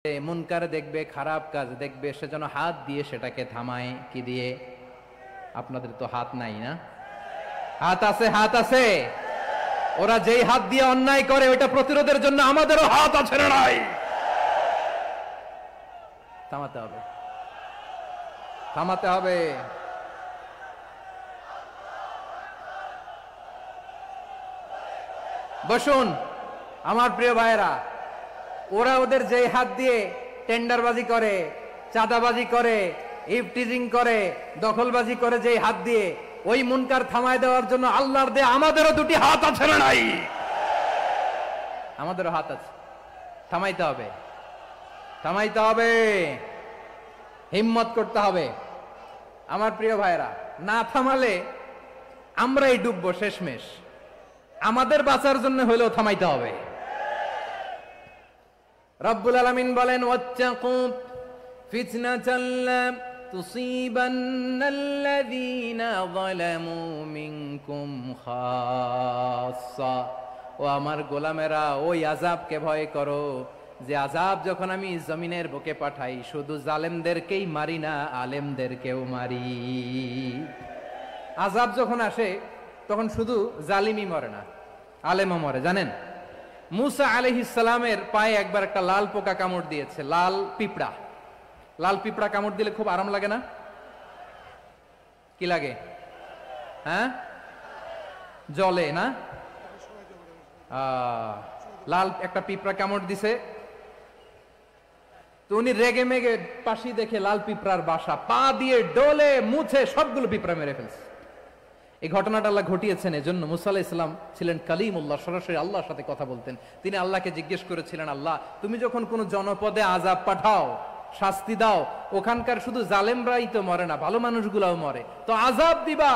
মুনকার দেখবে, খারাপ কাজ দেখবে, সে যেন হাত দিয়ে সেটাকে থামায়। কি দিয়ে? আপনাদের তো হাত নাই না? হাত আছে, হাত আছে। ওরা যেই হাত দিয়ে অন্যায় করে ওইটা প্রতিরোধের জন্য আমাদেরও হাত আছে না নাই? থামাতে হবে, থামাতে হবে। বসুন আমার প্রিয় ভাইয়েরা, ওরা ওদের যেই হাত দিয়ে টেন্ডারবাজি করে, চাঁদাবাজি করে, ইফটিজিং করে, দখলবাজি করে, যেই হাত দিয়ে, ওই মুনকার থামায় দেওয়ার জন্য আল্লাহর দেয়া আমাদেরও দুটি হাত আছে না নাই? আমাদেরও হাত আছে। থামাইতে হবে, থামাইতে হবে, হিম্মত করতে হবে। আমার প্রিয় ভাইয়েরা, না থামালে আমরাই ডুববো শেষমেশ। আমাদের বাঁচার জন্য হলেও থামাইতে হবে। রব্বুল আলামিন বলেন, ওয়াত্তাকু ফিতনাতাল লা তুসিবান্নাল্লাযীনা যালামু মিনকুম খাসসা। ও আমার গোলামেরা, ওই আযাবকে ভয় করো যে আযাব যখন আমি জমিনের বুকে পাঠাই শুধু জালেমদেরকেই মারি না, আলেমদেরকেও মারি। আযাব যখন আসে তখন শুধু জালিমই মরে না, আলেমও মরে। জানেন, মুসা আলাইহিস সালামের পায়ে একবার একটা লাল পোকা কামড় দিয়েছে, লাল পিঁপড়া। লাল পিঁপড়া কামড় দিলে খুব আরাম লাগে না? কি লাগে? হ্যাঁ, জলে না? লাল একটা পিঁপড়া কামড় দিছে, তো উনি রেগে মেগে পাশি দেখে লাল পিঁপড়ার বাসা, পা দিয়ে ডলে মুছে সবগুলো পিঁপড়া মেরে ফেলছে। এই ঘটনাটা আল্লাহ ঘটিয়েছেন এজন্য মুসা আলাইহিস সালাম ছিলেন কালিমুল্লাহ, সরাসরি আল্লাহর সাথে কথা বলতেন। তিনি আল্লাহকে জিজ্ঞেস করেছিলেন, আল্লাহ তুমি যখন কোন জনপদে আযাব পাঠাও, শাস্তি দাও, ওখানকার শুধু জালেমরাই তো মরে না, ভালো মানুষগুলাও মরে, তো আযাব দিবা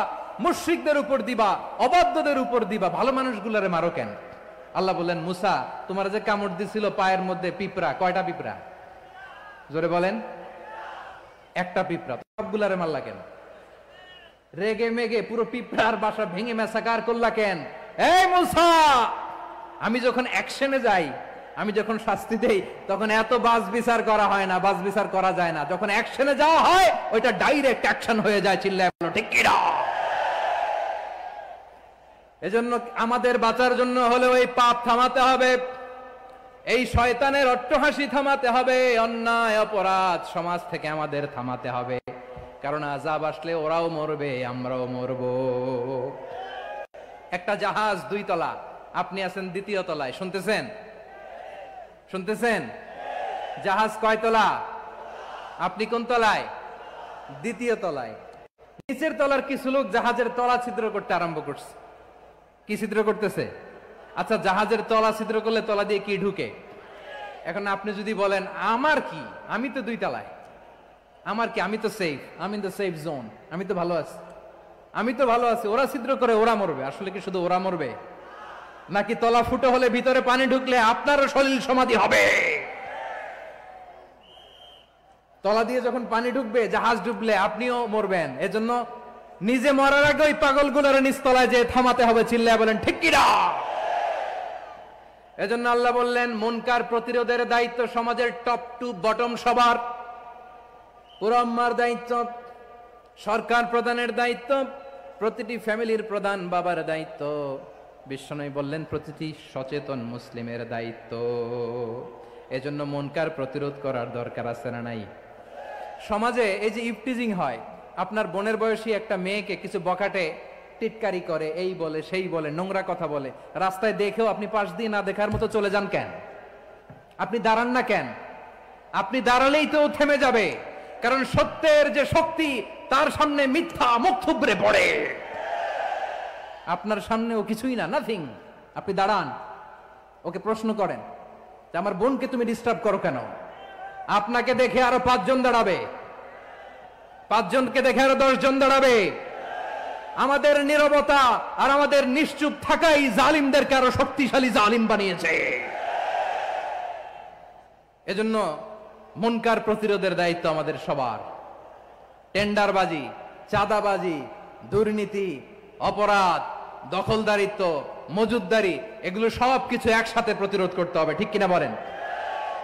মুশরিকদের উপর দিবা, অবাধ্যদের উপর দিবা, ভালো মানুষগুলারে মারো কেন? আল্লাহ বললেন, মুসা তোমার যে কামড় দিছিল পায়ের মধ্যে পিঁপড়া, কয়টা পিঁপড়া? জোরে বলেন। একটা পিঁপড়া, সবগুলারে মারলা কেন? রেগে মেগে পুরো পিঁপড়ার বাসা ভেঙে মেসাকার করলা কেন? এই মুসা, আমি যখন অ্যাকশনে যাই, আমি যখন শাস্তি দেই, তখন এত বাস বিচার করা হয় না, বাস বিচার করা যায় না। যখন অ্যাকশনে যাওয়া হয় ওইটা ডাইরেক্ট অ্যাকশন হয়ে যায়। চিল্লায় বলো ঠিক কি না? এজন্য আমাদের বাঁচার জন্য হলে ওই পাপ থামাতে হবে, এই শয়তানের অট্টহাসি থামাতে হবে, অন্যায় অপরাধ সমাজ থেকে আমাদের থামাতে হবে। কারণ আযাব আসলে ওরাও মরবে, আমরাও মরব। একটা জাহাজ 2 তলা, আপনি আছেন 2য় তলায়, শুনতেছেন? শুনতেছেন? জাহাজ কয় তলা? আপনি কোন তলায়? 2য় তলায়। নিচের তলার কিছু লোক জাহাজের তলা ছিদ্র করতে আরম্ভ করছে। কি ছিদ্র করতেছে? আচ্ছা, জাহাজের তলা ছিদ্র করলে তলা দিয়ে কি ঢুকে? এখন আপনি যদি বলেন আমার কি, আমি তো 2 তলায়, আমার কি, আমি তো সেফ, আমি ইন দ্য সেফ জোন, আমি তো ভালো আছি, আমি তো ভালো আছি, ওরা ছিদ্র করে ওরা মরবে। আসলে কি শুধু ওরা মরবে? নাকি তলা ফুটো হলে ভিতরে পানি ঢুকলে আপনারও সলিল সমাধি হবে? তলা দিয়ে যখন পানি ঢুকবে, জাহাজ ডুবলে আপনিও মরবেন। এজন্য নিজে মরার আগে ওই পাগলগুলোর নিচতলায় যে থামাতে হবে। চিল্লায় বলেন ঠিক কি না? এজন্য আল্লাহ বললেন, মুনকার প্রতিরোধের দায়িত্ব সমাজের টপ টু বটম সবার। পুরো আম্মার দায়িত্ব, সরকার প্রধানের দায়িত্ব, প্রতিটি ফ্যামিলির প্রধান বাবার দায়িত্ব, বিশ্বনবী বললেন প্রতিটি সচেতন মুসলিমের দায়িত্ব। এজন্য মুনকার প্রতিরোধ করার দরকার আছে না নাই? সমাজে এই যে ইফটিজিং হয়, আপনার বোনের বয়সী একটা মেয়েকে কিছু বকাটে টিটকারি করে, এই বলে সেই বলে, নোংরা কথা বলে, রাস্তায় দেখেও আপনি পাশ দিয়ে না দেখার মতো চলে যান কেন? আপনি দাঁড়ান না কেন? আপনি দাঁড়ালেই তো থেমে যাবে, কারণ সত্যের যে শক্তি তার সামনে মিথ্যা মুখ থুবড়ে পড়ে। আপনার সামনে ও কিছুই না, নাথিং। আপনি দাঁড়ান, ওকে প্রশ্ন করেন যে আমার বোনকে তুমি ডিস্টার্ব করো কেন? আপনাকে দেখে আরো 5 জন দাঁড়াবে, 5 জনকে দেখে আরো 10 জন দাঁড়াবে। আমাদের নীরবতা আর আমাদের নিশ্চুপ থাকাই জালিমদেরকে আরো শক্তিশালী জালিম বানিয়েছে। এজন্য মুনকার প্রতিরোধের দায়িত্ব আমাদের সবার। টেন্ডারবাজি, চাঁদাবাজি, দুর্নীতি, অপরাধ, দখলদারিত্ব, মজুদদারি, এগুলো সব কিছু একসাথে প্রতিরোধ করতে হবে। ঠিক কিনা বলেন?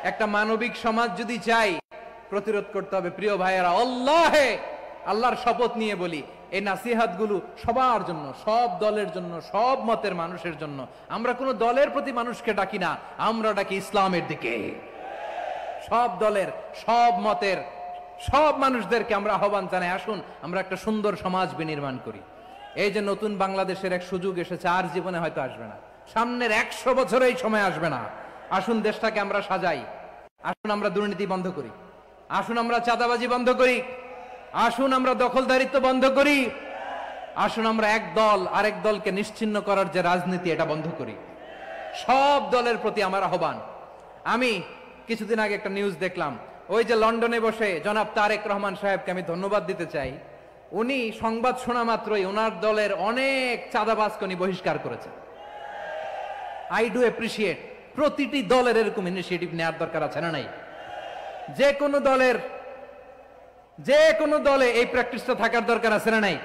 একটা মানবিক সমাজ যদি চাই, প্রতিরোধ করতে হবে। প্রিয় ভাইয়েরা, আল্লাহর শপথ নিয়ে বলি, এই নাসিহাত গুলো সবার জন্য, সব দলের জন্য, সব মতের মানুষের জন্য। আমরা কোন দলের প্রতি মানুষকে ডাকি না, আমরা ডাকি ইসলামের দিকে। সব দলের, সব মতের, সব মানুষদেরকে আমরা আহ্বান জানাই, আসুন আমরা একটা সুন্দর সমাজ বিনির্মাণ করি। এই যে নতুন বাংলাদেশের এক সুযোগ এসেছে, আর জীবনে হয়তো আসবে না, সামনের 100 বছরে এই সময় আসবে না। আসুন দেশটাকে আমরা সাজাই, আসুন আমরা দুর্নীতি বন্ধ করি, আসুন আমরা চাঁদাবাজি বন্ধ করি, আসুন আমরা দখলদারিত্ব বন্ধ করি, আসুন আমরা এক দল আরেক দলকে নিশ্চিহ্ন করার যে রাজনীতি, এটা বন্ধ করি। সব দলের প্রতি আমার আহ্বান। আমি কিছুদিন আগে একটা নিউজ দেখলাম, ওই যে লন্ডনে বসে জনাব তারেক রহমান সাহেবকে আমি ধন্যবাদ দিতে চাই। উনি সংবাদ শোনা মাত্রই ওনার দলের অনেক চাঁদাবাজকে উনি বহিষ্কার করেছেন। I do appreciate. প্রতিটি দলের এরকম ইনিশিয়েটিভ নেওয়ার দরকার আছে না নাই? যে কোনো দলে এই প্র্যাকটিসটা থাকার দরকার আছে না নাই?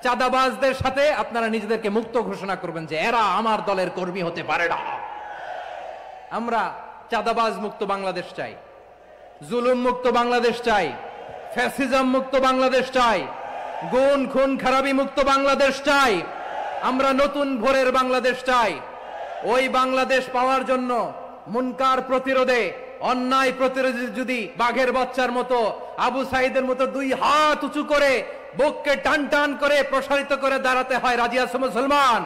চাঁদাবাজদের সাথে আপনারা নিজেদেরকে মুক্ত ঘোষণা করবেন যে এরা আমার দলের কর্মী হতে পারে না। আমরা চাঁদাবাজ মুক্ত বাংলাদেশ চাই, জুলুম মুক্ত বাংলাদেশ চাই, ফ্যাসিজম মুক্ত বাংলাদেশ চাই, গুণ খুন খারাপি মুক্ত বাংলাদেশ চাই। আমরা নতুন ভোরের বাংলাদেশ চাই। ওই বাংলাদেশ পাওয়ার জন্য মুনকার প্রতিরোধে, অন্যায় প্রতিরোধে যদি বাঘের বাচ্চার মতো, আবু সাইদের মতো 2 হাত উঁচু করে বুককে টান টান করে প্রসারিত করে দাঁড়াতে হয়, রাজি আছো মুসলমান?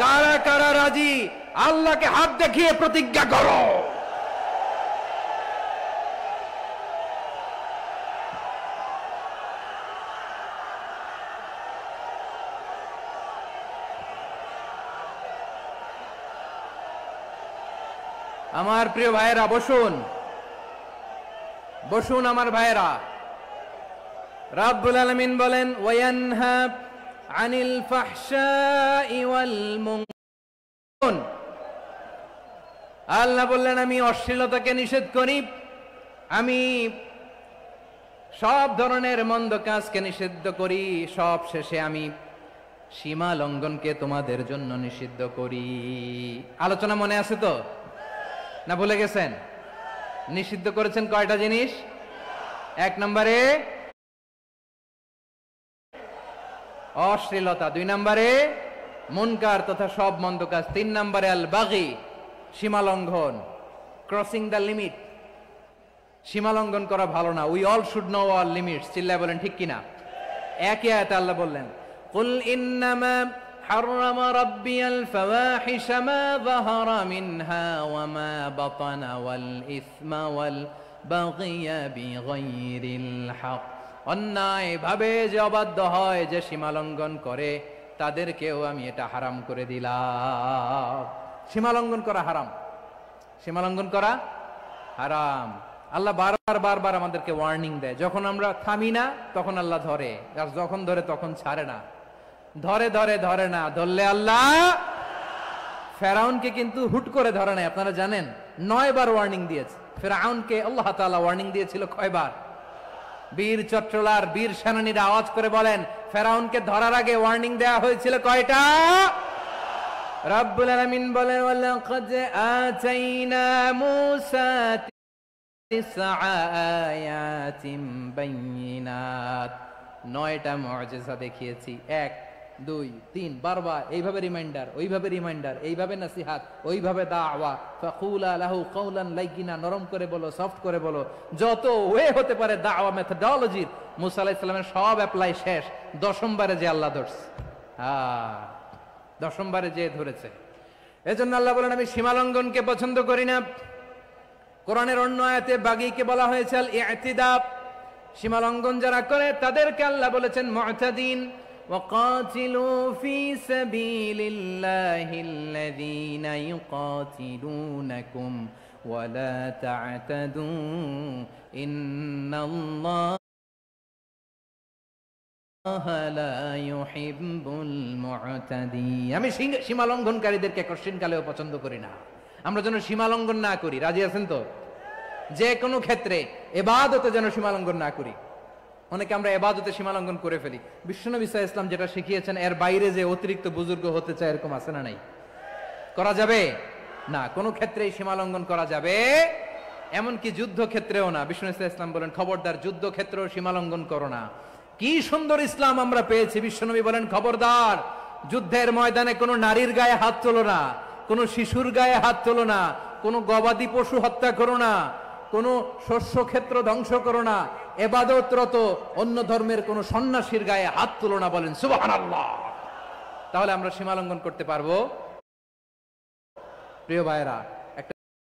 কারা কারা রাজি? আল্লাহকে হাত দেখিয়ে প্রতিজ্ঞা করো। আমার প্রিয় ভাইয়েরা, বসুন বসুন আমার ভাইয়েরা। রাব্বুল আলামিন বলেন, ওয়ায়ানহা আনিল ফাহশাই ওয়াল মুনকার। আল্লাহ বললেন, আমি অশ্লীলতাকে নিষেধ করি, আমি সব ধরনের মন্দ কাজকে নিষিদ্ধ করি, সব শেষে আমি সীমা লঙ্ঘনকে তোমাদের জন্য নিষিদ্ধ করি। আলোচনা মনে আছে তো, না ভুলে গেছেন? নিষিদ্ধ করেছেন কয়টা জিনিস? 1 নম্বরে অশ্লীলতা, 2 নম্বরে মুনকার তথা সব মন্দ কাজ, 3 নম্বরে আল বাগি, সীমা লঙ্ঘন, ক্রসিং দ্য লিমিট। সীমা লঙ্ঘন করা ভালো না। We all should know our limits. চিল্লায় বলেন ঠিক কিনা? একই আয়াতে আল্লাহ বললেন, কুল ইন্নামা حرم ربي الفواحش ما ظهر منها وما بطن والإثم والبغي بغير الحق। অন্যায় ভাবে যে অবাধ্য হয়, যে সীমা লঙ্ঘন করে, তাদেরকেও আমি এটা হারাম করে দিলাম। সীমা লঙ্ঘন করা হারাম, সীমা লঙ্ঘন করা হারাম। আল্লাহ বারবার আমাদেরকে ওয়ার্নিং দেয়। যখন আমরা থামি না তখন আল্লাহ ধরে, আর যখন ধরে তখন ছাড়ে না। ধরে না, ধরলে আল্লাহ। ফেরাউনকে কিন্তু হুট করে ধরে নাই, আপনারা জানেন 9 বার ওয়ার্নিং দিয়েছে। ফেরাউনকে আল্লাহ তাআলা ওয়ার্নিং দিয়েছিল কয়বার? বীর চট্টলার বীর সেনানীরা আওয়াজ করে বলেন, ফেরাউনকে ধরার আগে ওয়ার্নিং দেয়া হয়েছিল কয়টা? রব্বুল আলামিন বলেন, ওয়ালাকাদ আতাইনা মূসা 9 আয়াতিন বাইয়িনাত। 9টা মুআজিজা দেখিয়েছি। 1 2 3 বারবার এইভাবে রিমাইন্ডার, ওইভাবে রিমাইন্ডার, এইভাবে নসিহাত, ওইভাবে দাওয়া। ফাকুলা লাহু কাওলান লাইয়িনা, নরম করে বলো, সফট করে বলো, যত ওয়ে হতে পারে দাওয়া মেথডোলজি। মুসা আলাইহিস সালামের সব অ্যাপ্লাই শেষ। 10ম বারে যে আল্লাহ ধরছে, 10ম বারে যে ধরেছে। এজন্য আল্লাহ বলেন, আমি সীমা লঙ্ঘনকে পছন্দ করি না। কোরআনের অন্য আয়াতে বাগীকে বলা হয়েছে আল ইতিদা। সীমা লঙ্ঘন যারা করে তাদেরকে আল্লাহ বলেছেন মুতাদিন। وقاتلوا في سبيل الله الذين يقاتلونكم ولا تعتدوا إن الله لا يحب المعتدين। আমি সীমা লঙ্ঘনকারীদেরকে কোশ্চেন কালেও পছন্দ করি না। আমরা যেন সীমা লঙ্ঘন না করি, রাজি আছেন তো? যে কোনো ক্ষেত্রে ইবাদতে যেন সীমা লঙ্ঘন না করি। অনেকে আমরা ইবাদতে সীমা লঙ্ঘন করে ফেলি। বিশ্বনবী সাল্লাল্লাহু আলাইহি ওয়াসাল্লাম যেটা শিখিয়েছেন এর বাইরে যে অতিরিক্ত বুজুর্গ হতে চায়, এরকম আছে না নাই? করা যাবে না, কোনো ক্ষেত্রেই সীমা লঙ্ঘন করা যাবে এমনকি যুদ্ধক্ষেত্রেও না। বিষ্ণু ইসলাম বলেন খবরদার যুদ্ধক্ষেত্রেও সীমালঙ্ঘন করো না। কি সুন্দর ইসলাম আমরা পেয়েছি। বিশ্বনবী বলেন খবরদার যুদ্ধের ময়দানে কোনো নারীর গায়ে হাত তোলো না, কোনো শিশুর গায়ে হাত তোলো না, কোনো গবাদি পশু হত্যা করো না, কোনো শস্য ক্ষেত্র ধ্বংস করো না, এবাদতরত অন্য ধর্মের কোনো সন্ন্যাসীর গায়ে হাত তোলো না। বলেন সুবহানাল্লাহ। তাহলে আমরা সীমালঙ্ঘন করতে পারবো? প্রিয় ভাইরা,